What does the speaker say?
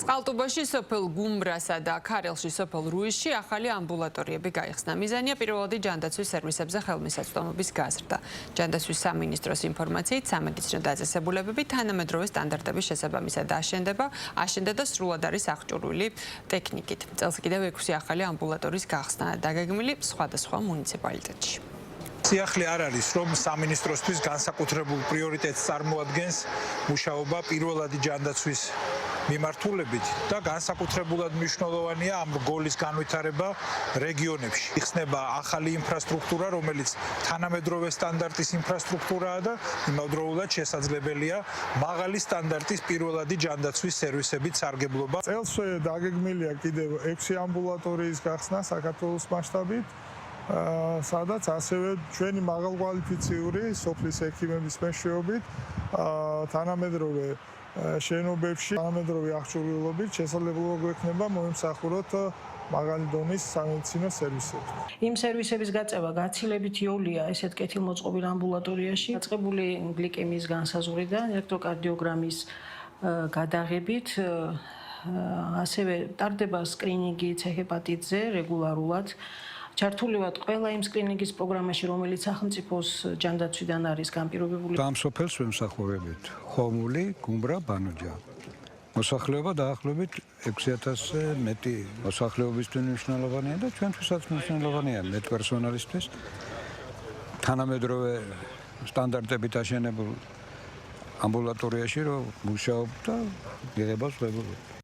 ყალტუბოში სოფელ გუმბრასა და ქარელში სოფელ რუისში ახალი ამბულატორიები გაიხსნა. მიზანია პირველადი ჯანდაცვის სერვისებზე ხელმისაწვდომობის გაზრდა. ჯანდაცვის სამინისტროს ინფორმაციით, სამედიცინო დაწესებულებები თანამედროვე სტანდარტების შესაბამისად აშენდა და სრულად არის აღჭურვილი ტექნიკით. წელს კიდევ 6 ახალი ამბულატორიის გახსნა დაგეგმილი სხვადასხვა მუნიციპალიტეტში. სიახლე არ არის, რომ სამინისტროსთვის განსაკუთრებულ პრიორიტეტს წარმოადგენს მუშაობა პირველადი ჯანდაცვის მიმართულებით და განსაკუთრებულად მნიშვნელოვანია ამ რგოლის განვითარება რეგიონებში. იხსნება ახალი ინფრასტრუქტურა, რომელიც თანამედროვე სტანდარტის ინფრასტრუქტურაა და იმავდროულად შესაძლებელია მაღალი სტანდარტის პირველადი ჯანდაცვის სერვისებით სარგებლობა. წელს დაგეგმილია კიდევ 6 ამბულატორიის გახსნა საქართველოს მასშტაბით. სადაც ასევე ჩვენი მაღალკვალიფიციური სოფლის ექიმების მეშვეობით თანამედროვე შენობებში თანამედროვე აღჭურვილობით შესაძლებლობა გვექნება მოემსახუროთ მაღალი დონის სამედიცინო სერვისები. იმ სერვისების გაწევა გაცილებით იოლია ესეთ კეთილმოწყობილ ამბულატორიაში დაწყებული გლიკემიის განსაზღვრიდან ელექტროკარდიოგრამის გადაღებით ასევე ტარდება სკრინინგი C-ჰეპატიტზე რეგულარულად. ჩართულივად ყველა იმ სკრინინგის პროგრამაში, რომელიც სახელმწიფოს ჯანდაცვიდან არის განპირობებული. ამ სოფელს ვემსახურებით ხომული, გუმბრა, ბანოჯა. მოსახლეობა დაახლოებით 6000-ზე მეტი მოსახლეობისთვის მნიშვნელოვანია და ჩვენთვისაც მნიშვნელოვანია მეტ პერსონალისთვის. თანამედროვე სტანდარტებით აშენებულ ამბულატორიაში რომ მუშაობ და იღება სვებულები.